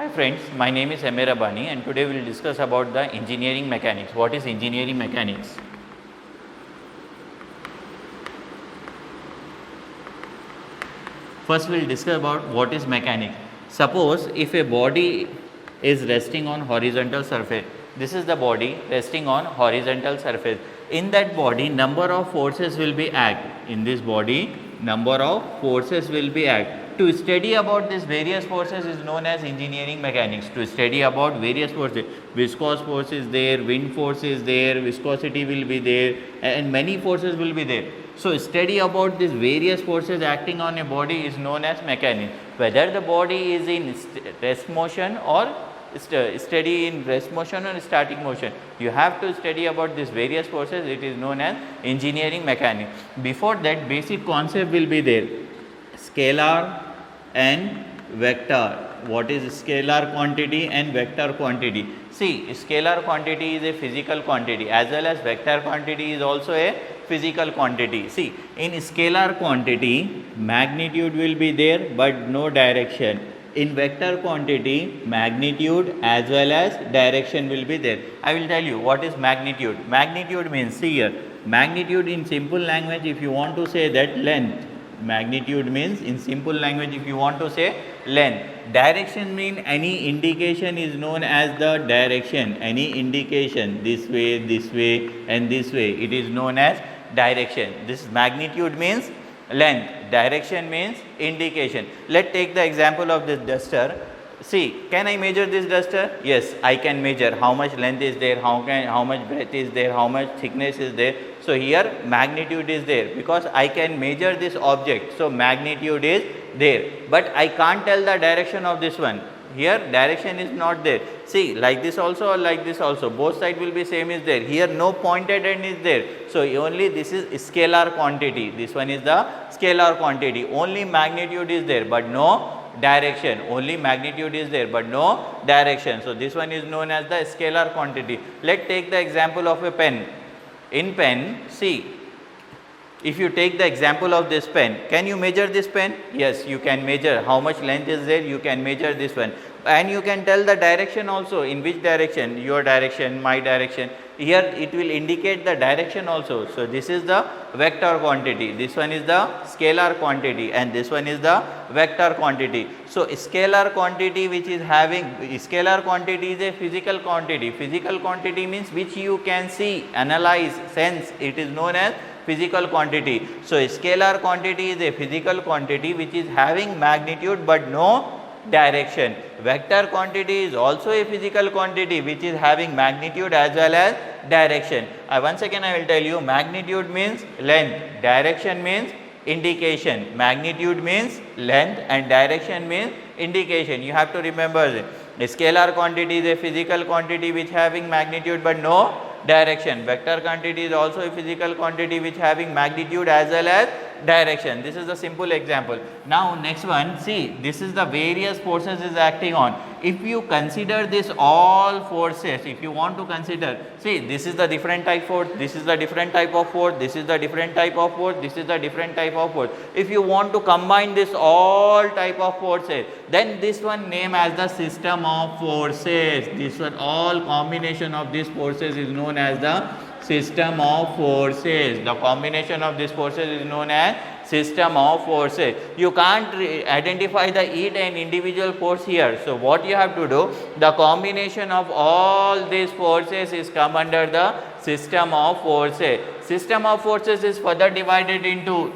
Hi friends, my name is M. A. Rabani and today we will discuss about the engineering mechanics. What is engineering mechanics? First we will discuss about what is mechanics. Suppose if a body is resting on horizontal surface, this is the body resting on horizontal surface. In that body number of forces will be act. In this body number of forces will be act. To study about these various forces is known as engineering mechanics. To study about various forces, viscous force is there, wind force is there, viscosity will be there and many forces will be there. So, study about these various forces acting on a body is known as mechanics. Whether the body is in rest motion or study in rest motion or static motion, you have to study about these various forces. It is known as engineering mechanics. Before that, basic concept will be there. Scalar and vector. What is scalar quantity and vector quantity? See, scalar quantity is a physical quantity as well as vector quantity is also a physical quantity. See, in scalar quantity magnitude will be there but no direction. In vector quantity magnitude as well as direction will be there. I will tell you what is magnitude. Magnitude means, see here, magnitude in simple language if you want to say that length. Magnitude means in simple language if you want to say length. Direction mean any indication is known as the direction. Any indication this way and this way, it is known as direction. This magnitude means length, direction means indication. Let's take the example of this duster. See, can I measure this duster? Yes, I can measure how much length is there, how much breadth is there, how much thickness is there. So, here magnitude is there because I can measure this object. So, magnitude is there, but I can't tell the direction of this one. Here direction is not there. See, like this also or like this also, both side will be same is there. Here no pointed end is there. So, only this is scalar quantity. This one is the scalar quantity. Only magnitude is there but no direction. Only magnitude is there but no direction. So, this one is known as the scalar quantity. Let's take the example of a pen. In pen, see, if you take the example of this pen, can you measure this pen? Yes, you can measure how much length is there, you can measure this one and you can tell the direction also, in which direction, your direction, my direction. Here it will indicate the direction also. So, this is the vector quantity, this one is the scalar quantity and this one is the vector quantity. So, scalar quantity which is having, scalar quantity is a physical quantity. Physical quantity means which you can see, analyze, sense, it is known as physical quantity. So, scalar quantity is a physical quantity which is having magnitude but no direction. Vector quantity is also a physical quantity which is having magnitude as well as direction. Once again I will tell you, magnitude means length, direction means indication. Magnitude means length and direction means indication. You have to remember this. A scalar quantity is a physical quantity which having magnitude but no direction. Vector quantity is also a physical quantity which having magnitude as well as direction. This is a simple example. Now, next one, see, this is the various forces is acting on. If you consider this all forces, if you want to consider, see, this is the different type force, this is the different type of force, this is the different type of force, this is the different type of force. If you want to combine this all type of forces, then this one name as the system of forces. This one, all combination of these forces is known as the system of forces. The combination of these forces is known as system of forces. You can't identify the each and individual force here. So, what you have to do, the combination of all these forces is come under the system of forces. System of forces is further divided into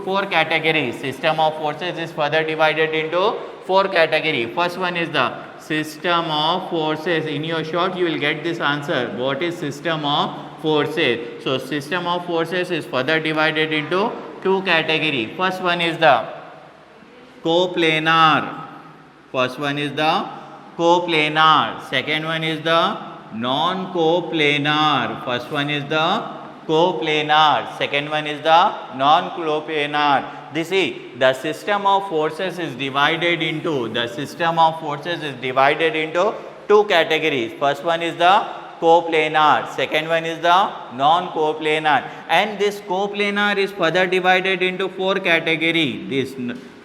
four categories. System of forces is further divided into four categories. First one is the system of forces. In your short you will get this answer. What is system of forces? So, system of forces is further divided into two categories. First one is the coplanar. First one is the coplanar. Second one is the non-coplanar. First one is the coplanar. Second one is the non-coplanar. This is the system of forces is divided into, the system of forces is divided into two categories. First one is the coplanar, second one is the non-coplanar, and this coplanar is further divided into four categories. This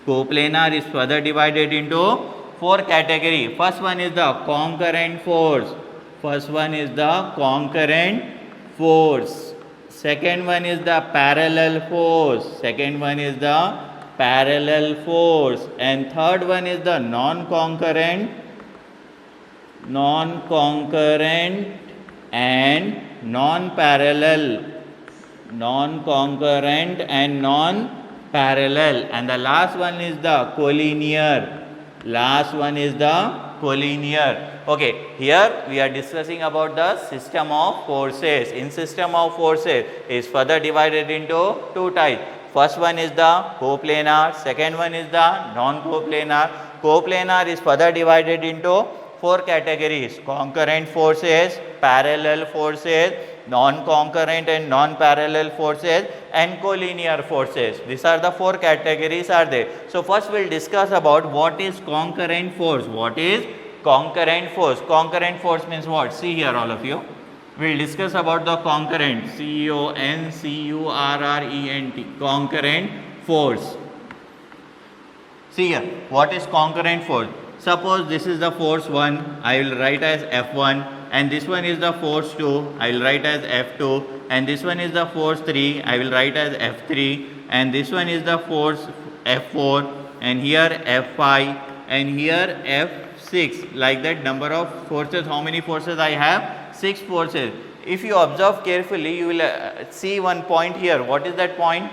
coplanar is further divided into four category. First one is the concurrent force. First one is the concurrent force. Second one is the parallel force. Second one is the parallel force. And third one is the non-concurrent and non-parallel. Non-concurrent and non-parallel. And the last one is the collinear. Last one is the collinear. Okay, here we are discussing about the system of forces. In system of forces is further divided into two types. First one is the coplanar, second one is the non-coplanar. Coplanar is further divided into four categories: concurrent forces, parallel forces, non-concurrent and non-parallel forces, and collinear forces. These are the four categories are there. So first we will discuss about what is concurrent force. What is concurrent force? Concurrent force means what? See here all of you. We will discuss about the concurrent, C-O-N-C-U-R-R-E-N-T, concurrent force. See here, what is concurrent force? Suppose this is the force 1, I will write as F1, and this one is the force 2, I will write as F2, and this one is the force 3, I will write as F3, and this one is the force F4, and here F5, and here F6. Like that, number of forces, how many forces I have? 6 forces. If you observe carefully, you will see one point here. What is that point?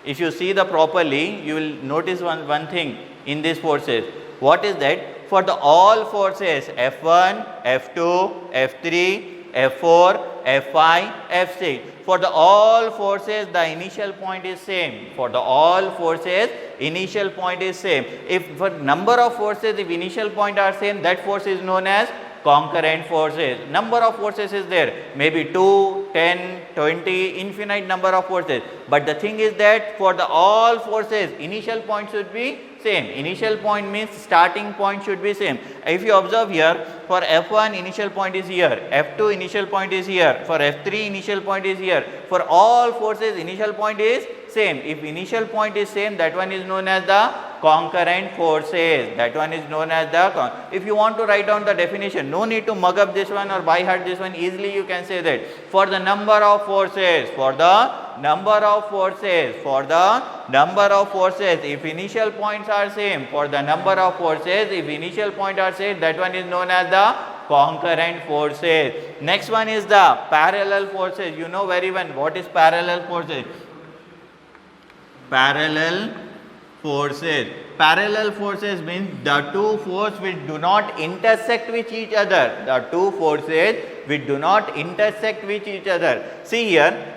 If you see the properly, you will notice one thing in these forces. What is that? For the all forces F1, F2, F3, F4, F5, F6. For the all forces, the initial point is same. For the all forces, initial point is same. If for number of forces, if initial point are same, that force is known as concurrent forces. Number of forces is there, maybe 2, 10, 20, infinite number of forces. But the thing is that for the all forces, initial point should be same. Initial point means starting point should be same. If you observe here, for F1 initial point is here, F2 initial point is here, for F3 initial point is here. For all forces initial point is same. If initial point is same, that one is known as the concurrent forces. That one is known as the if you want to write down the definition, no need to mug up this one or by heart this one, easily you can say that for the number of forces, for the number of forces, for the number of forces, if initial points are same, for the number of forces, if initial point are same, that one is known as the concurrent forces. Next one is the parallel forces. You know very well what is parallel forces. Parallel forces. Parallel forces means the two forces which do not intersect with each other. The two forces which do not intersect with each other. See here,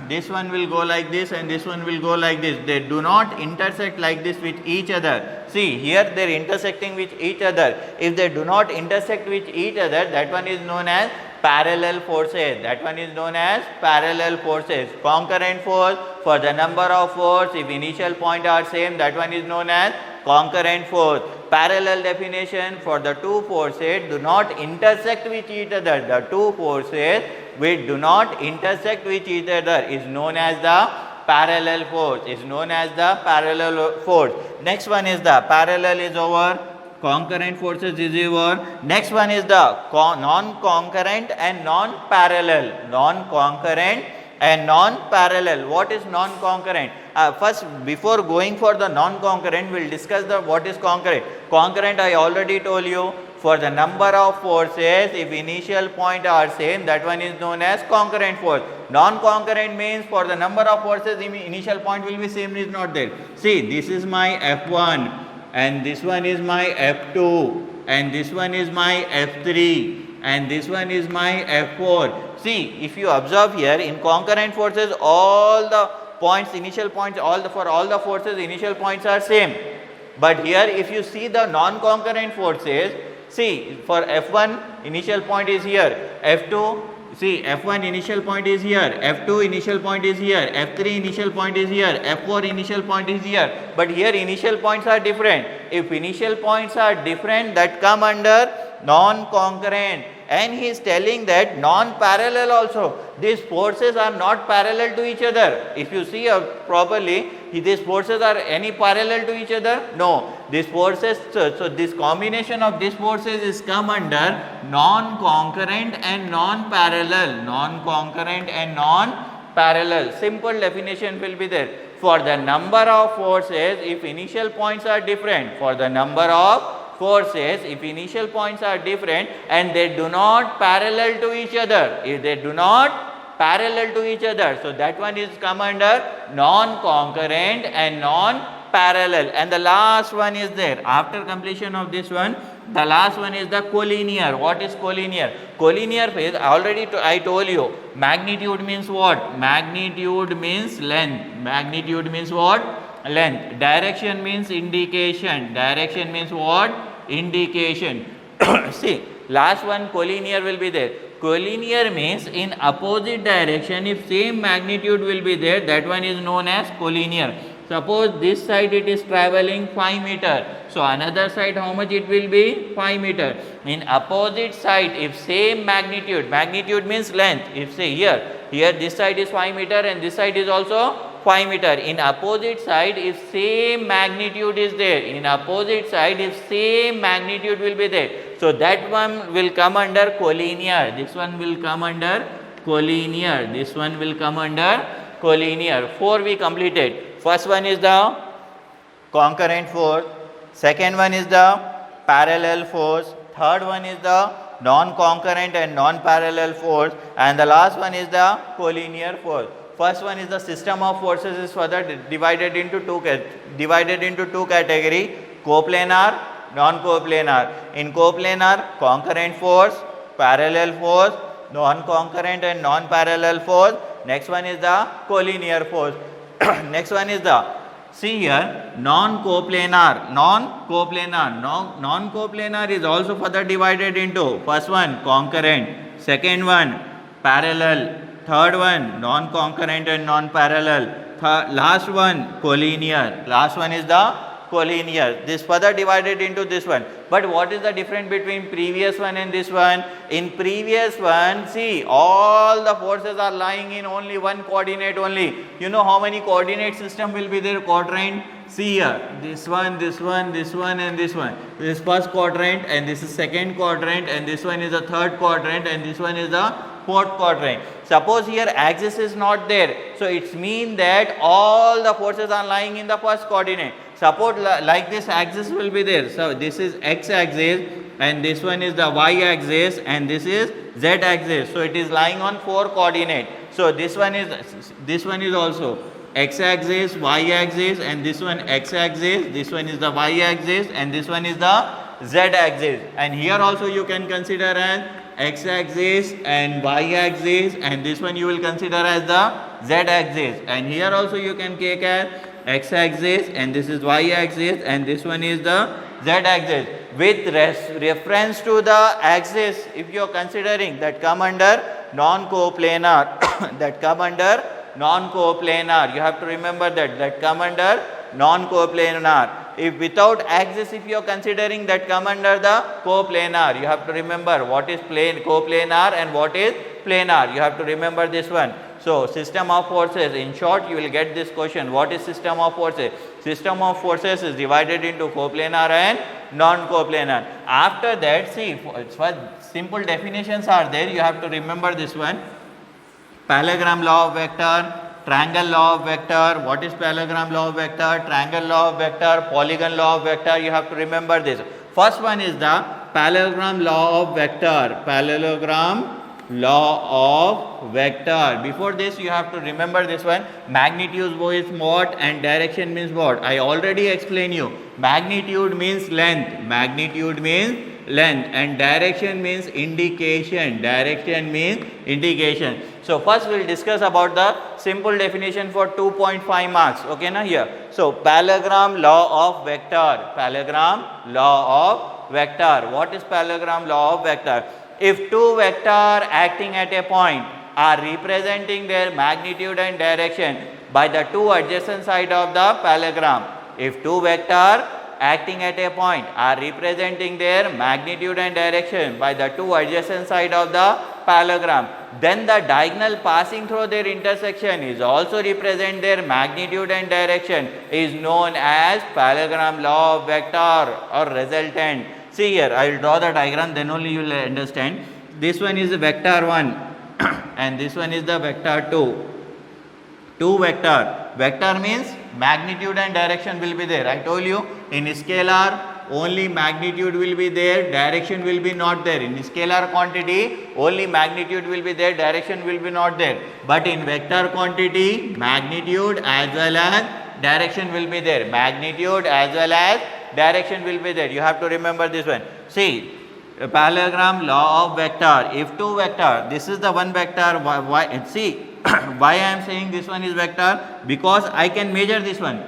this one will go like this and this one will go like this. They do not intersect like this with each other. See here, they are intersecting with each other. If they do not intersect with each other, that one is known as parallel forces. That one is known as parallel forces. Concurrent force, for the number of force, if initial point are same, that one is known as concurrent force. Parallel definition, for the two forces do not intersect with each other. The two forces which do not intersect with each other is known as the parallel force. Is known as the parallel force. Next one is the parallel is over. Concurrent forces is over. Next one is the non-concurrent and non-parallel. Non-concurrent and non-parallel. What is non-concurrent? First, before going for the non-concurrent, we will discuss the what is concurrent. Concurrent, I already told you, for the number of forces, if initial point are same, that one is known as concurrent force. Non-concurrent means for the number of forces, initial point will be same, is not there. See, this is my F1 and this one is my F2 and this one is my F3 and this one is my F4. See, if you observe here, in concurrent forces, all the points, initial points, for all the forces, initial points are same. But here, if you see the non-concurrent forces, see, for F1, initial point is here, F2, see, F1 initial point is here, F2 initial point is here, F3 initial point is here, F4 initial point is here. But here, initial points are different. If initial points are different, that come under non-concurrent, and he is telling that non-parallel also. These forces are not parallel to each other. If you see properly, these forces are any parallel to each other? No. These forces, so this combination of these forces is come under non-concurrent and non-parallel. Non-concurrent and non-parallel. Simple definition will be there. For the number of forces, if initial points are different, for the number of forces, if initial points are different and they do not parallel to each other, if they do not parallel to each other, so that one is come under non-concurrent and non-parallel. And the last one is there. After completion of this one, the last one is the collinear. What is collinear? Collinear phase, already I told you, magnitude means what? Magnitude means length. Magnitude means what? Length. Direction means indication. Direction means what? Indication. See, last one collinear will be there. Collinear means in opposite direction, if same magnitude will be there, that one is known as collinear. Suppose this side it is traveling 5 meter. So another side how much it will be? 5 meter. In opposite side, if same magnitude, magnitude means length. If say here this side is 5 meter and this side is also 5 meter. In opposite side, if same magnitude is there, in opposite side, if same magnitude will be there, so that one will come under collinear. This one will come under collinear. This one will come under collinear. 4 we completed. First one is the concurrent force. Second one is the parallel force. Third one is the non-concurrent and non-parallel force. And the last one is the collinear force. First one is the system of forces is further divided into two categories: coplanar, non-coplanar. In coplanar, concurrent force, parallel force, non-concurrent and non-parallel force. Next one is the collinear force. Next one is the, see here, non-coplanar. Non-coplanar is also further divided into first one concurrent, second one parallel, third one non-concurrent and non-parallel, last one collinear. Last one is the collinear. This further divided into this one. But what is the difference between previous one and this one? In previous one, see, all the forces are lying in only one coordinate only. You know how many coordinate system will be there? Quadrant. See here, this one, this one, this one and this one. This is first quadrant and this is second quadrant and this one is the third quadrant and this one is the fourth quadrant. Suppose here axis is not there. So it means that all the forces are lying in the first coordinate. Suppose like this axis will be there. So this is x axis and this one is the y axis and this is z axis. So it is lying on 4 coordinate. So this one is also x axis, y axis and this one x axis, this one is the y axis and this one is the z axis. And here also you can consider as x axis and y axis and this one you will consider as the z axis. And here also you can take as x axis and this is y axis and this one is the z axis. With reference to the axis, if you are considering that come under non-coplanar, that come under non-coplanar. You have to remember that come under non-coplanar. If without axis, if you are considering that come under the coplanar, you have to remember what is coplanar and what is planar. You have to remember this one. So system of forces, in short you will get this question, what is system of forces? System of forces is divided into coplanar and non-coplanar. After that, see, simple definitions are there, you have to remember this one. Parallelogram law of vector, triangle law of vector. What is parallelogram law of vector? Triangle law of vector, polygon law of vector. You have to remember this. First one is the parallelogram law of vector. Parallelogram law of vector. Before this you have to remember this one. Magnitude is what and direction means what? I already explained you. Magnitude means length. Magnitude means length and direction means indication. Direction means indication. So first we will discuss about the simple definition for 2.5 marks. Okay na here. So parallelogram law of vector. Parallelogram law of vector. What is parallelogram law of vector? If two vectors acting at a point are representing their magnitude and direction by the two adjacent sides of the parallelogram. If two vectors acting at a point are representing their magnitude and direction by the two adjacent side of the parallelogram. Then the diagonal passing through their intersection is also represent their magnitude and direction is known as parallelogram law of vector or resultant. See here, I will draw the diagram, then only you will understand. This one is vector 1 and this one is the vector 2. 2 vector. Vector means magnitude and direction will be there. I told you in scalar only magnitude will be there, direction will be not there. In scalar quantity only magnitude will be there, direction will be not there. But in vector quantity magnitude as well as direction will be there. Magnitude as well as direction will be there. You have to remember this one. See, parallelogram law of vector. If two vector, this is the one vector. Why? See, why I am saying this one is vector? Because I can measure this one.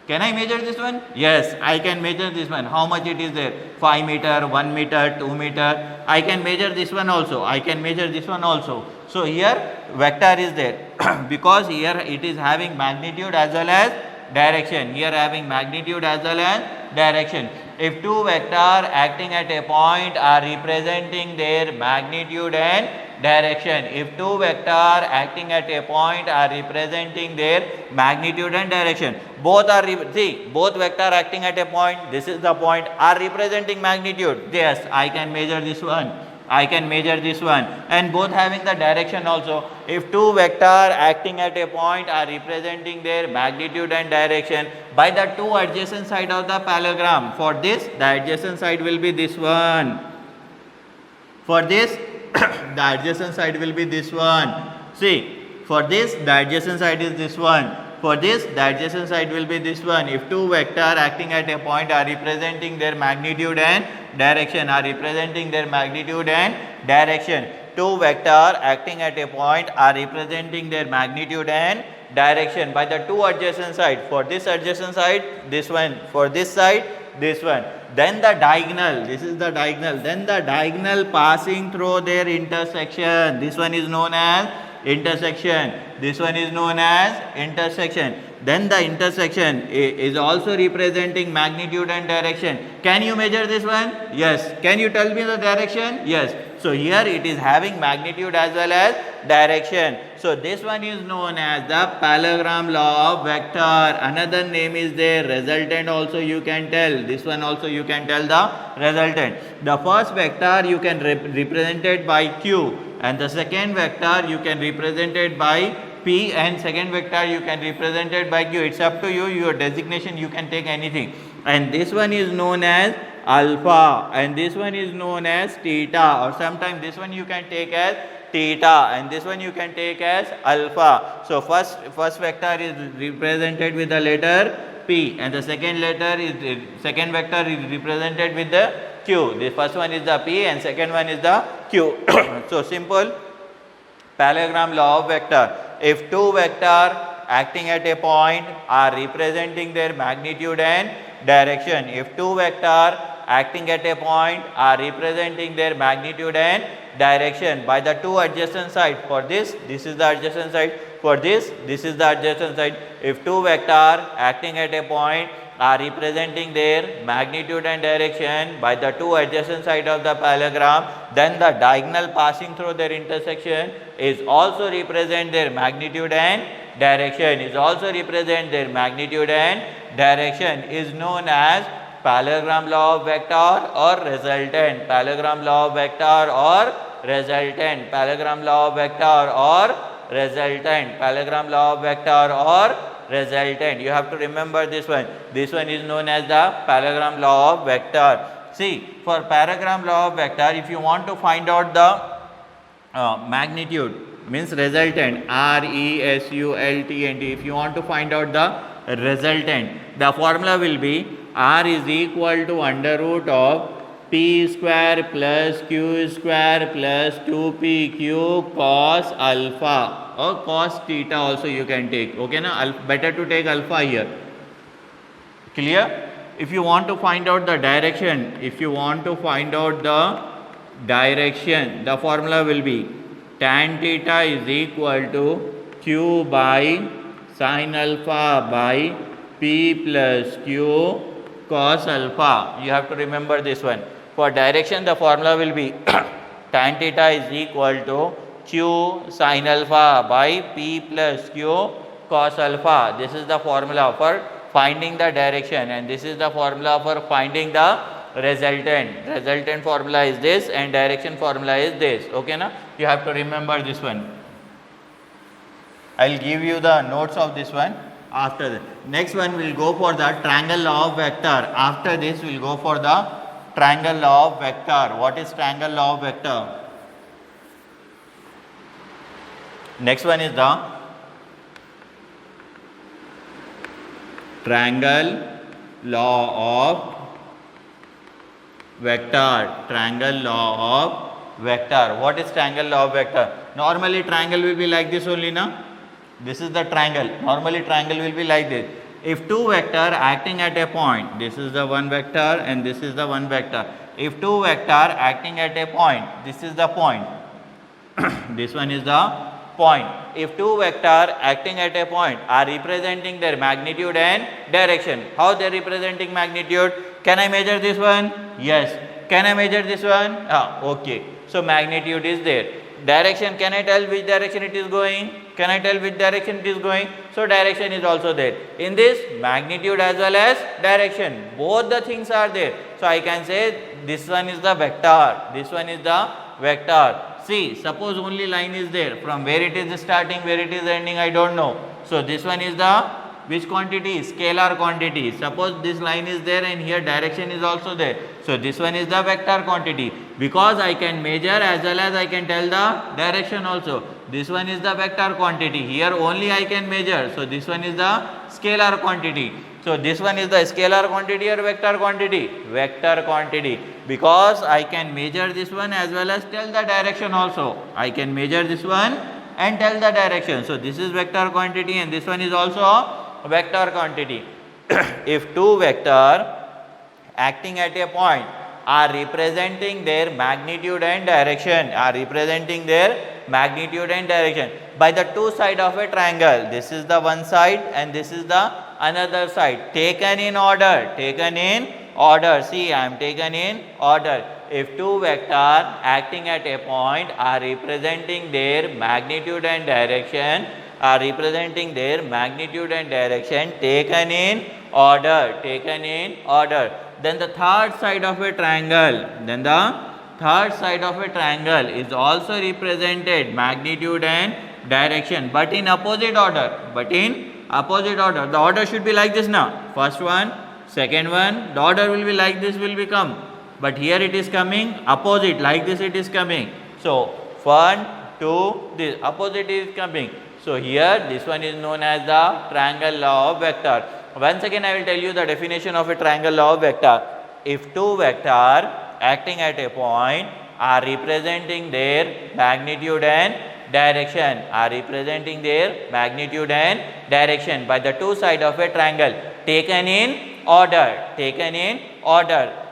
Can I measure this one? Yes, I can measure this one. How much it is there? 5 meter, 1 meter, 2 meter. I can measure this one also. I can measure this one also. So here vector is there because here it is having magnitude as well as direction. Here having magnitude as well as direction. If two vector acting at a point are representing their magnitude and direction. If two vector acting at a point are representing their magnitude and direction. Both are, see, both vector acting at a point, this is the point, are representing magnitude. Yes, I can measure this one. I can measure this one, and both having the direction also. If two vector acting at a point are representing their magnitude and direction by the two adjacent side of the parallelogram. For this, the adjacent side will be this one. For this, the adjacent side will be this one. See, for this, the adjacent side is this one. For this, the adjacent side will be this one. If two vector acting at a point are representing their magnitude and direction, are representing their magnitude and direction. Two vector acting at a point are representing their magnitude and direction by the two adjacent side. For this adjacent side, this one. For this side, this one. Then the diagonal, this is the diagonal. Then the diagonal passing through their intersection. This one is known as intersection. This one is known as intersection. Then the intersection is also representing magnitude and direction. Can you measure this one? Yes. Can you tell me the direction? Yes. So here it is having magnitude as well as direction. So this one is known as the parallelogram law of vector. Another name is there, resultant also you can tell. This one also you can tell the resultant. The first vector you can represent it by Q, and the second vector you can represent it by P, and second vector you can represent it by Q. It's up to you, your designation, you can take anything. And this one is known as alpha, and this one is known as theta, or sometimes this one you can take as theta, and this one you can take as alpha. So first vector is represented with the letter P, and the second vector is represented with the Q. The first one is the P and second one is the Q. So simple parallelogram law of vector. If two vector acting at a point are representing their magnitude and direction. If two vector acting at a point are representing their magnitude and direction by the two adjacent side. For this is the adjacent side. For this is the adjacent side. If two vector acting at a point are representing their magnitude and direction by the two adjacent side of the parallelogram, then the diagonal passing through their intersection is also represent their magnitude and direction. Is also represent their magnitude and direction. Is known as parallelogram law of vector or resultant. Parallelogram law of vector or resultant. Parallelogram law of vector or resultant. Parallelogram law of vector or resultant. You have to remember this one. This one is known as the parallelogram law of vector. See, for parallelogram law of vector, if you want to find out the magnitude, means resultant, R-E-S-U-L-T-N-T. If you want to find out the resultant, the formula will be R is equal to under root of P square plus Q square plus 2PQ cos alpha, or cos theta also you can take. Okay na? Better to take alpha here. Clear? If you want to find out the direction, the formula will be tan theta is equal to Q by sin alpha by P plus Q cos alpha. You have to remember this one. For direction, the formula will be tan theta is equal to q sin alpha by p plus q cos alpha. This is the formula for finding the direction, and this is the formula for finding the resultant. Resultant formula is this and direction formula is this. Okay, na? You have to remember this one. I will give you the notes of this one after that. Next one we will go for the triangle law of vector. After this we will go for the triangle law of vector. What is triangle law of vector? Next one is the triangle law of vector. Triangle law of vector. What is triangle law of vector? Normally triangle will be like this only, na? This is the triangle. Normally triangle will be like this. If two vector acting at a point, this is the one vector and this is the one vector. If two vector acting at a point, this is the point. This one is the point. If two vector acting at a point are representing their magnitude and direction. How they are representing magnitude? Can I measure this one? Yes. Can I measure this one? Okay. So magnitude is there. Direction, can I tell which direction it is going? Can I tell which direction it is going? So direction is also there. In this, magnitude as well as direction, both the things are there. So I can say this one is the vector, this one is the vector. See, suppose only line is there, from where it is starting, where it is ending, I don't know. So this one is the which quantity? Scalar quantity. Suppose this line is there and here direction is also there. So this one is the vector quantity, because I can measure as well as I can tell the direction also. This one is the vector quantity. Here only I can measure. So this one is the scalar quantity. So this one is the scalar quantity or vector quantity? Vector quantity, because I can measure this one as well as tell the direction also. I can measure this one and tell the direction. So this is vector quantity and this one is also vector quantity. If two vector acting at a point are representing their magnitude and direction, by the two side of a triangle, this is the one side and this is the another side, taken in order, see, I am taken in order. If two vector acting at a point are representing their magnitude and direction, taken in order, then the third side of a triangle, is also represented magnitude and direction, but in opposite order. The order should be like this now. First one, second one, the order will be like this will become. But here it is coming opposite, like this it is coming. So 1, 2, this opposite is coming. So here this one is known as the triangle law of vector. Once again I will tell you the definition of a triangle law of vector. If two vector acting at a point are representing their magnitude and direction, by the two side of a triangle, taken in order,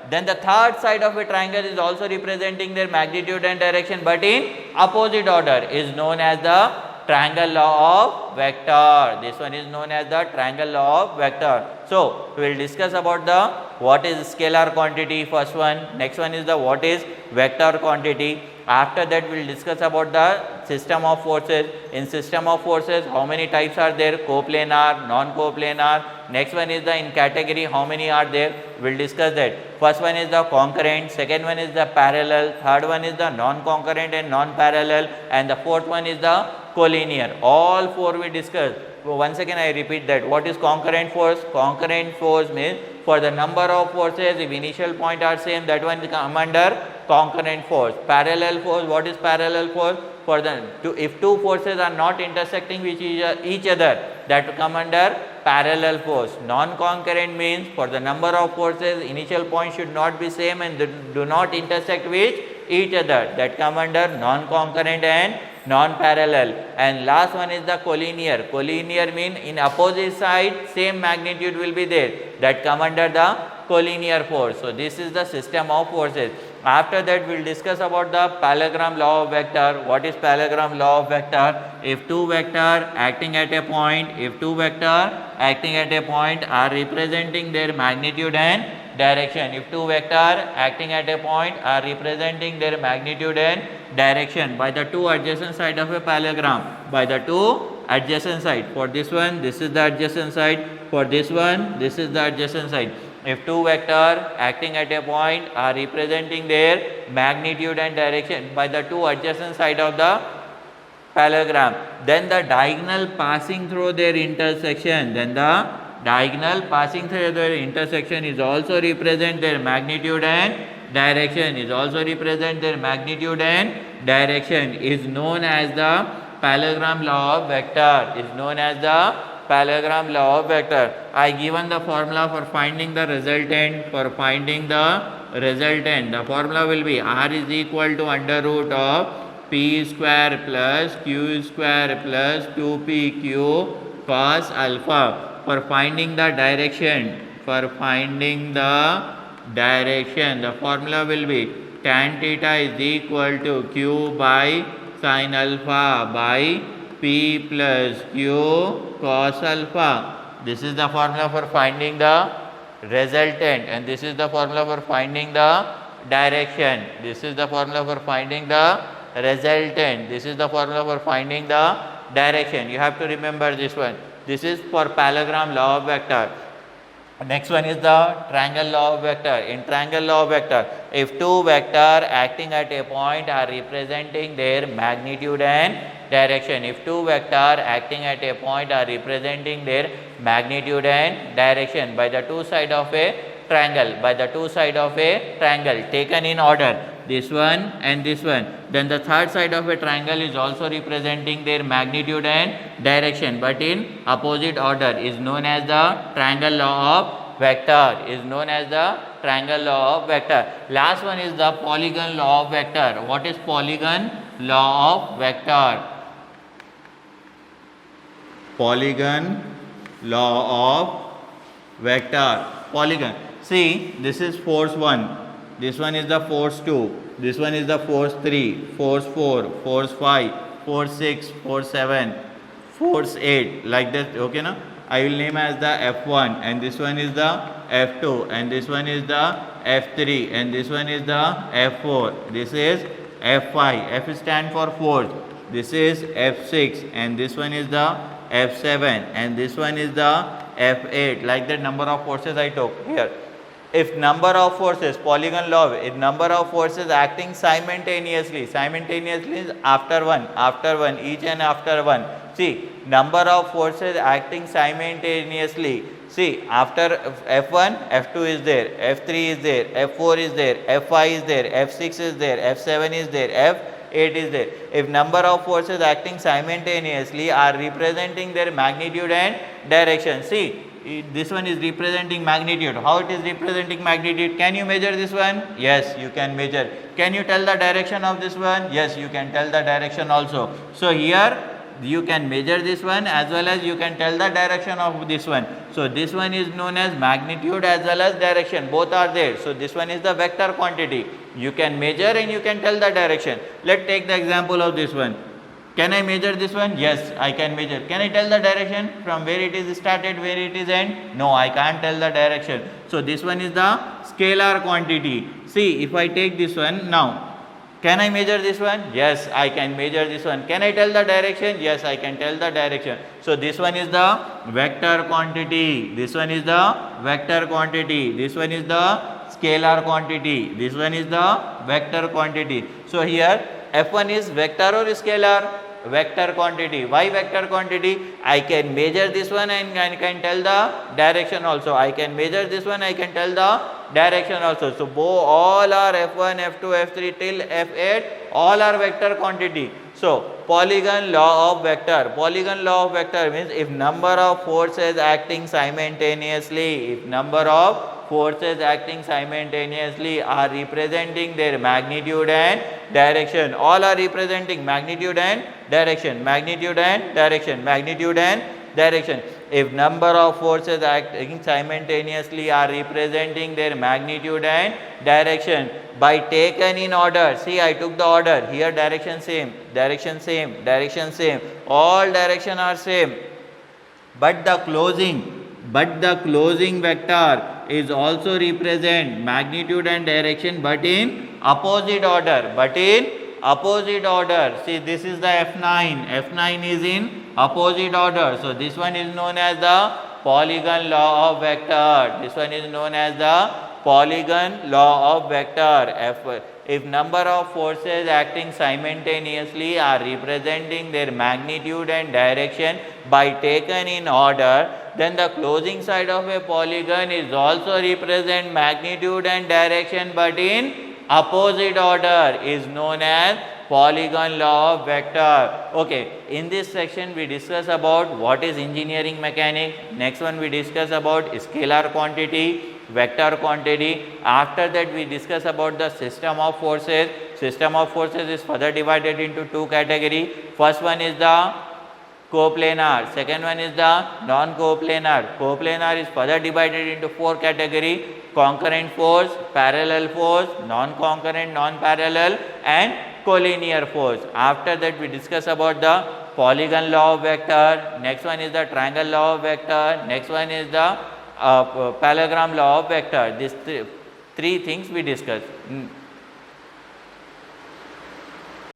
then the third side of a triangle is also representing their magnitude and direction, but in opposite order, is known as the triangle law of vector. This one is known as the triangle law of vector. So we will discuss about the what is scalar quantity, first one. Next one is the what is vector quantity. After that we will discuss about the system of forces. In system of forces, how many types are there? Coplanar, non-coplanar. Next one is the in category, how many are there? We will discuss that. First one is the concurrent, second one is the parallel, third one is the non-concurrent and non-parallel, and the fourth one is the collinear. All four we discussed. Once again I repeat that. What is concurrent force? Concurrent force means for the number of forces, if initial point are same, that one come under concurrent force. Parallel force, what is parallel force? For the if two forces are not intersecting with each other, that come under parallel force. Non-concurrent means for the number of forces, initial point should not be same and do not intersect with each other, that come under non-concurrent and non-parallel. And last one is the collinear. Collinear means in opposite side same magnitude will be there, that come under the collinear force. So this is the system of forces. After that, we'll discuss about the parallelogram law of vector. What is parallelogram law of vector? If two vector acting at a point, are representing their magnitude and direction. If two vector acting at a point are representing their magnitude and direction by the two adjacent side of a parallelogram. By the two adjacent side. For this one, this is the adjacent side. For this one, this is the adjacent side. If two vector acting at a point are representing their magnitude and direction by the two adjacent side of the parallelogram, then the diagonal passing through their intersection, is also represent their magnitude and direction, is known as the parallelogram law of vector, I given the formula for finding the resultant. The formula will be R is equal to under root of P square plus Q square plus 2PQ cos alpha. For finding the direction, the formula will be tan theta is equal to Q by sin alpha by P plus Q cos alpha. This is the formula for finding the resultant, and this is the formula for finding the direction. This is the formula for finding the resultant. This is the formula for finding the direction. You have to remember this one. This is for parallelogram law of vector. Next one is the triangle law of vector. In triangle law of vector, if two vector acting at a point are representing their magnitude and direction. If two vector acting at a point are representing their magnitude and direction by the two side of a triangle, taken in order, this one and this one, then the third side of a triangle is also representing their magnitude and direction, but in opposite order, is known as the triangle law of vector, Last one is the polygon law of vector. What is polygon law of vector? Polygon law of vector. Polygon. See, this is force 1. This one is the force 2. This one is the force 3, force 4, force 5, force 6, force 7, force 8. Like that, okay na? I will name as the F1, and this one is the F2, and this one is the F3, and this one is the F4. This is F5. F stand for force. This is F6, and this one is the F7, and this one is the F8. Like that, number of forces I took here. If number of forces, polygon law, if number of forces acting simultaneously is after one, each and after one. See, number of forces acting simultaneously. See, after F1, F2 is there, F3 is there, F4 is there, F5 is there, F6 is there, F7 is there, F8 is there. If number of forces acting simultaneously are representing their magnitude and direction. See, this one is representing magnitude. How it is representing magnitude? Can you measure this one? Yes, you can measure. Can you tell the direction of this one? Yes, you can tell the direction also. So here you can measure this one as well as you can tell the direction of this one. So this one is known as magnitude as well as direction. Both are there. So this one is the vector quantity. You can measure and you can tell the direction. Let's take the example of this one. Can I measure this one? Yes, I can measure. Can I tell the direction from where it is started, where it is end? No, I can't tell the direction. So this one is the scalar quantity. See, if I take this one now, can I measure this one? Yes, I can measure this one. Can I tell the direction? Yes, I can tell the direction. So this one is the vector quantity. This one is the vector quantity. This one is the scalar quantity. This one is the vector quantity. So here F1 is vector or scalar? Vector quantity. Why vector quantity? I can measure this one and I can tell the direction also. I can measure this one, I can tell the direction also. So all are F1, F2, F3 till F8, all are vector quantity. So polygon law of vector. Polygon law of vector means if number of forces acting simultaneously, are representing their magnitude and direction. All are representing magnitude and direction, magnitude and direction. If number of forces acting simultaneously are representing their magnitude and direction by taken in order. See, I took the order. Here direction same, direction same, direction same. All direction are same. But the closing vector is also represent magnitude and direction, but in opposite order. See, this is the F9. F9 is in opposite order. So this one is known as the Polygon law of vector. This one is known as the Polygon law of vector. If number of forces acting simultaneously are representing their magnitude and direction by taken in order, then the closing side of a polygon is also represent magnitude and direction, but in opposite order, is known as Polygon law of vector. Okay, in this section we discuss about what is engineering mechanics. Next one we discuss about scalar quantity, vector quantity. After that we discuss about the system of forces. System of forces is further divided into two categories. First one is the coplanar, second one is the non-coplanar. Coplanar is further divided into four categories: concurrent force, parallel force, non-concurrent, non-parallel, and collinear force. After that we discuss about the polygon law of vector. Next one is the triangle law of vector. Next one is the parallelogram law of vector. These three things we discuss.